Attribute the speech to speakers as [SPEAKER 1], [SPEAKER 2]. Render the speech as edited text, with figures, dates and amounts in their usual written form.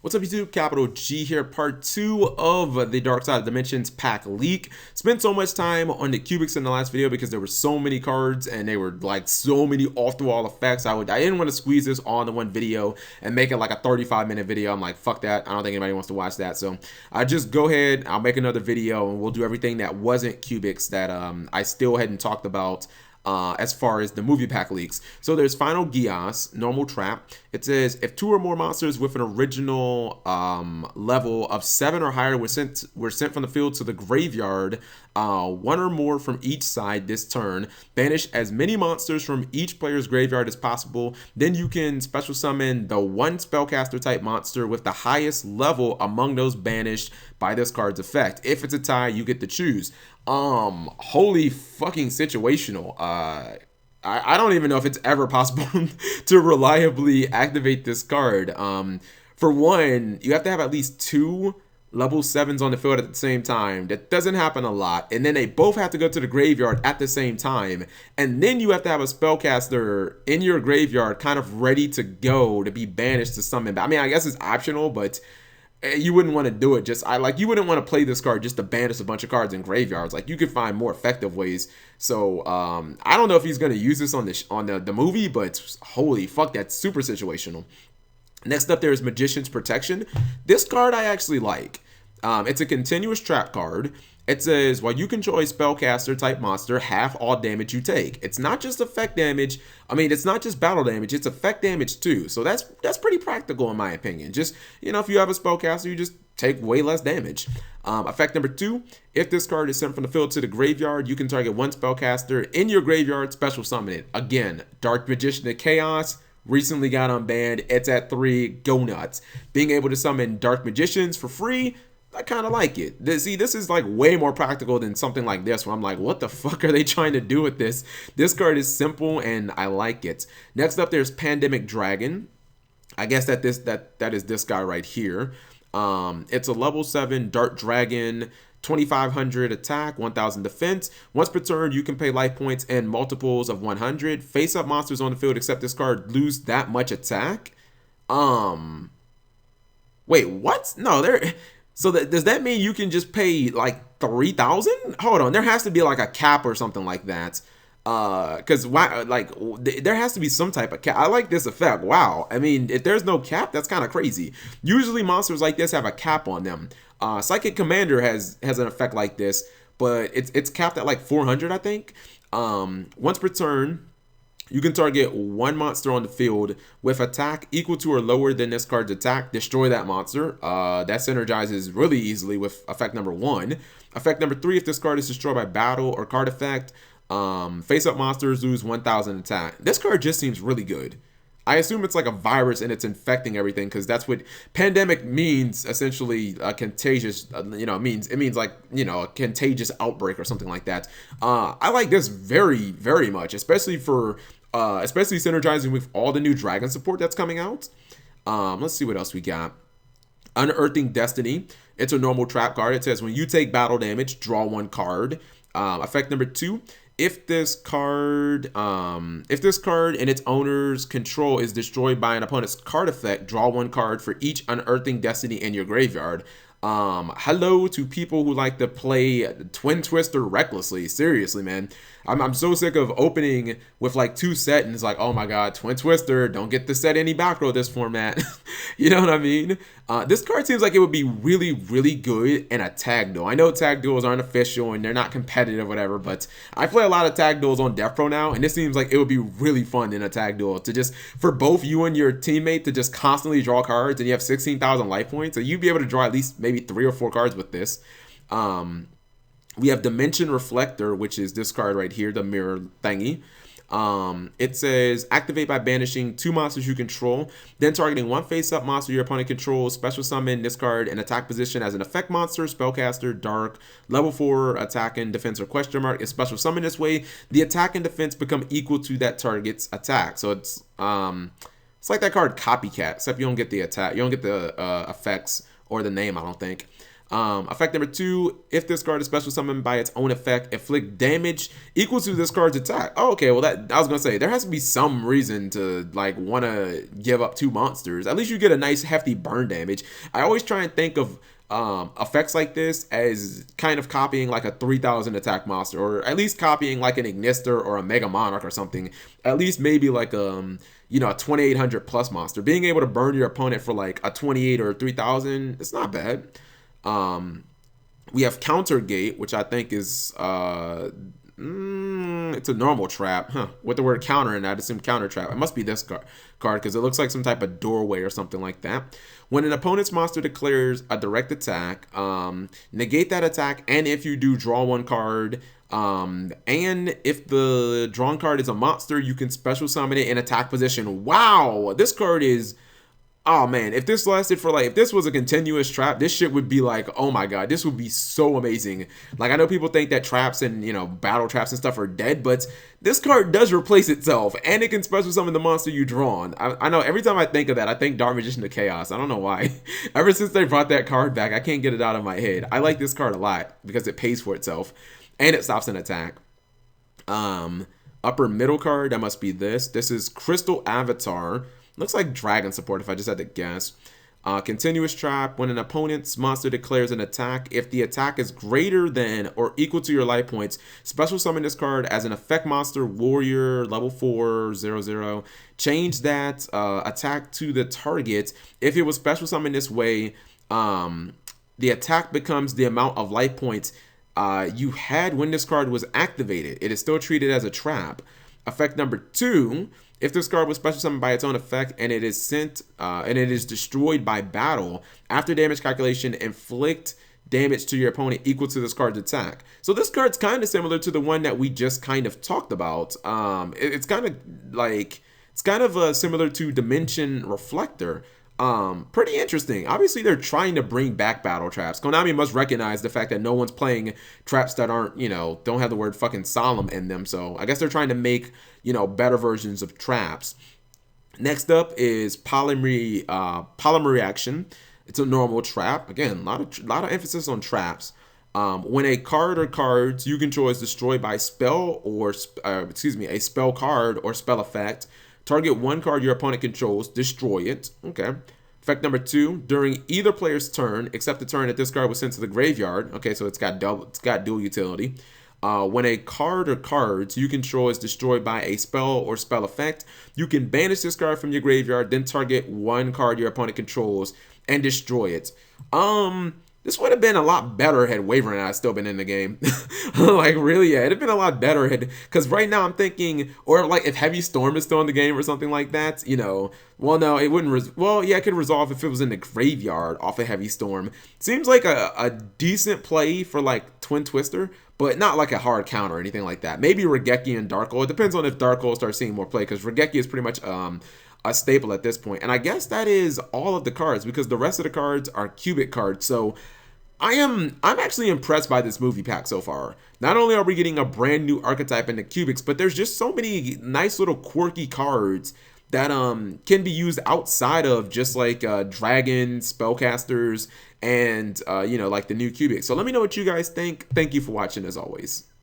[SPEAKER 1] What's up YouTube, Capital G here, part 2 of the Dark Side of Dimensions pack leak. Spent so much time on the cubics in the last video because there were so many cards and they were like so many off-the-wall effects. I didn't want to squeeze this all into one video and make it like a 35-minute video. I'm like, fuck that. I don't think anybody wants to watch that. So I just go ahead, I'll make another video and we'll do everything that wasn't cubics that I still hadn't talked about as far as the movie pack leaks. So there's Final Gios, normal trap. It says if 2 or more monsters with an original level of 7 or higher were sent from the field to the graveyard, 1 or more from each side this turn, banish as many monsters from each player's graveyard as possible. Then you can special summon the 1 spellcaster type monster with the highest level among those banished by this card's effect. If it's a tie, you get to choose. Holy fucking situational. I don't even know if it's ever possible to reliably activate this card. For one, you have to have at least 2 level 7s on the field at the same time. That doesn't happen a lot. And then they both have to go to the graveyard at the same time. And then you have to have a spellcaster in your graveyard kind of ready to go to be banished to summon. I mean, I guess it's optional, but you wouldn't want to do it you wouldn't want to play this card just to banish a bunch of cards in graveyards. Like, you could find more effective ways. So I don't know if he's going to use this on the movie, but holy fuck, that's super situational. Next up, there is Magician's Protection. This card I actually like. It's a continuous trap card. It says, while you control a spellcaster type monster, half all damage you take. It's not just effect damage. I mean, it's not just battle damage. It's effect damage too. So that's pretty practical in my opinion. Just, you know, if you have a spellcaster, you just take way less damage. Effect number 2, if this card is sent from the field to the graveyard, you can target 1 spellcaster in your graveyard, special summon it. Again, Dark Magician of Chaos recently got unbanned. It's at 3. Go nuts. Being able to summon Dark Magicians for free, I kind of like it. See, this is like way more practical than something like this where I'm like, what the fuck are they trying to do with this? This card is simple and I like it. Next up, there's Pandemic Dragon. I guess that is this guy right here. It's a level 7 Dart Dragon, 2500 attack, 1000 defense. Once per turn, you can pay life points and multiples of 100. Face up monsters on the field except this card lose that much attack. Wait, what? No, there. So does that mean you can just pay like 3,000? Hold on, there has to be like a cap or something like that. Because why? Like, there has to be some type of cap. I like this effect. Wow. I mean, if there's no cap, that's kind of crazy. Usually monsters like this have a cap on them. Psychic Commander has an effect like this, but it's capped at like 400, I think. Once per turn, you can target 1 monster on the field with attack equal to or lower than this card's attack. Destroy that monster. That synergizes really easily with effect number 1. Effect number 3, if this card is destroyed by battle or card effect, face-up monsters lose 1,000 attack. This card just seems really good. I assume it's like a virus and it's infecting everything because that's what pandemic means, essentially a contagious, it means like, a contagious outbreak or something like that. I like this very, very much, especially synergizing with all the new dragon support that's coming out. Let's see what else we got. Unearthing Destiny. It's a normal trap card. It says when you take battle damage, draw 1 card. Effect number 2. If this card and its owner's control is destroyed by an opponent's card effect, draw 1 card for each Unearthing Destiny in your graveyard. Hello to people who like to play Twin Twister recklessly. Seriously, man. I'm so sick of opening with like 2 set and it's like, oh my god, Twin Twister, don't get the set any back row this format. You know what I mean? This card seems like it would be really, really good in a tag duel. I know tag duels aren't official and they're not competitive, whatever, but I play a lot of tag duels on Death Pro now, and this seems like it would be really fun in a tag duel to just, for both you and your teammate to just constantly draw cards, and you have 16,000 life points, so you'd be able to draw at least maybe 3 or 4 cards with this. We have Dimension Reflector, which is this card right here, the mirror thingy. It says activate by banishing 2 monsters you control, then targeting 1 face-up monster your opponent controls, special summon this card in attack position as an effect monster, spellcaster, dark, level 4, attack and defense or question mark. Is special summon this way, the attack and defense become equal to that target's attack. So it's like that card Copycat, except you don't get the attack, you don't get the effects or the name, I don't think. Effect number 2, if this card is special summoned by its own effect, inflict damage equal to this card's attack. Oh, okay, well that I was gonna say there has to be some reason to like want to give up 2 monsters. At least you get a nice hefty burn damage. I always try and think of effects like this as kind of copying like a 3000 attack monster, or at least copying like an Ignister or a Mega Monarch or something. At least maybe like you know, a 2800 plus monster. Being able to burn your opponent for like a 28 or 3000, it's not bad. We have Counter Gate, which I think is it's a normal trap, with the word counter in it. I'd assume counter trap. It must be this card because it looks like some type of doorway or something like that. When an opponent's monster declares a direct attack, negate that attack, and if you do, draw 1 card. And if the drawn card is a monster, you can special summon it in attack position. Wow, this card is, oh man, if this lasted for like, if this was a continuous trap, this shit would be like, oh my god, this would be so amazing. Like, I know people think that traps and, you know, battle traps and stuff are dead, but this card does replace itself, and it can special summon the monster you drawn. I know every time I think of that, I think Dark Magician of Chaos. I don't know why. Ever since they brought that card back, I can't get it out of my head. I like this card a lot because it pays for itself, and it stops an attack. Upper middle card, that must be this. This is Crystal Avatar. Looks like dragon support if I just had to guess. Continuous trap. When an opponent's monster declares an attack, if the attack is greater than or equal to your life points, special summon this card as an effect monster, warrior, level 4/0/0. Change that attack to the target. If it was special summoned this way, the attack becomes the amount of life points you had when this card was activated. It is still treated as a trap. Effect number 2. If this card was special summoned by its own effect and it is sent and it is destroyed by battle, after damage calculation, inflict damage to your opponent equal to this card's attack. So this card's kind of similar to the one that we just kind of talked about. It's kind of similar to Dimension Reflector. Pretty interesting. Obviously, they're trying to bring back battle traps. Konami must recognize the fact that no one's playing traps that aren't, you know, don't have the word fucking solemn in them. So I guess they're trying to make, you know, better versions of traps. Next up is Polymer Reaction. It's a normal trap. Again, a lot of emphasis on traps. When a card or cards you control is destroyed by spell or a spell card or spell effect, target 1 card your opponent controls, destroy it. Okay. Effect number 2, during either player's turn, except the turn that this card was sent to the graveyard. Okay, so it's got dual utility. When a card or cards you control is destroyed by a spell or spell effect, you can banish this card from your graveyard, then target 1 card your opponent controls and destroy it. This would have been a lot better had Waver and I still been in the game. Like, really, yeah, it'd have been a lot better because right now I'm thinking, or like if Heavy Storm is still in the game or something like that, you know, well, no, it wouldn't, well, yeah, it could resolve if it was in the graveyard off of Heavy Storm. Seems like a decent play for like Twin Twister, but not like a hard counter or anything like that. Maybe Regeki and Dark Hole. It depends on if Dark Hole starts seeing more play, because Regeki is pretty much a staple at this point. And I guess that is all of the cards, because the rest of the cards are cubic cards. So I'm actually impressed by this movie pack so far. Not only are we getting a brand new archetype in the cubics, but there's just so many nice little quirky cards that can be used outside of just like dragons, spellcasters, and you know, like the new cubics. So let me know what you guys think. Thank you for watching as always.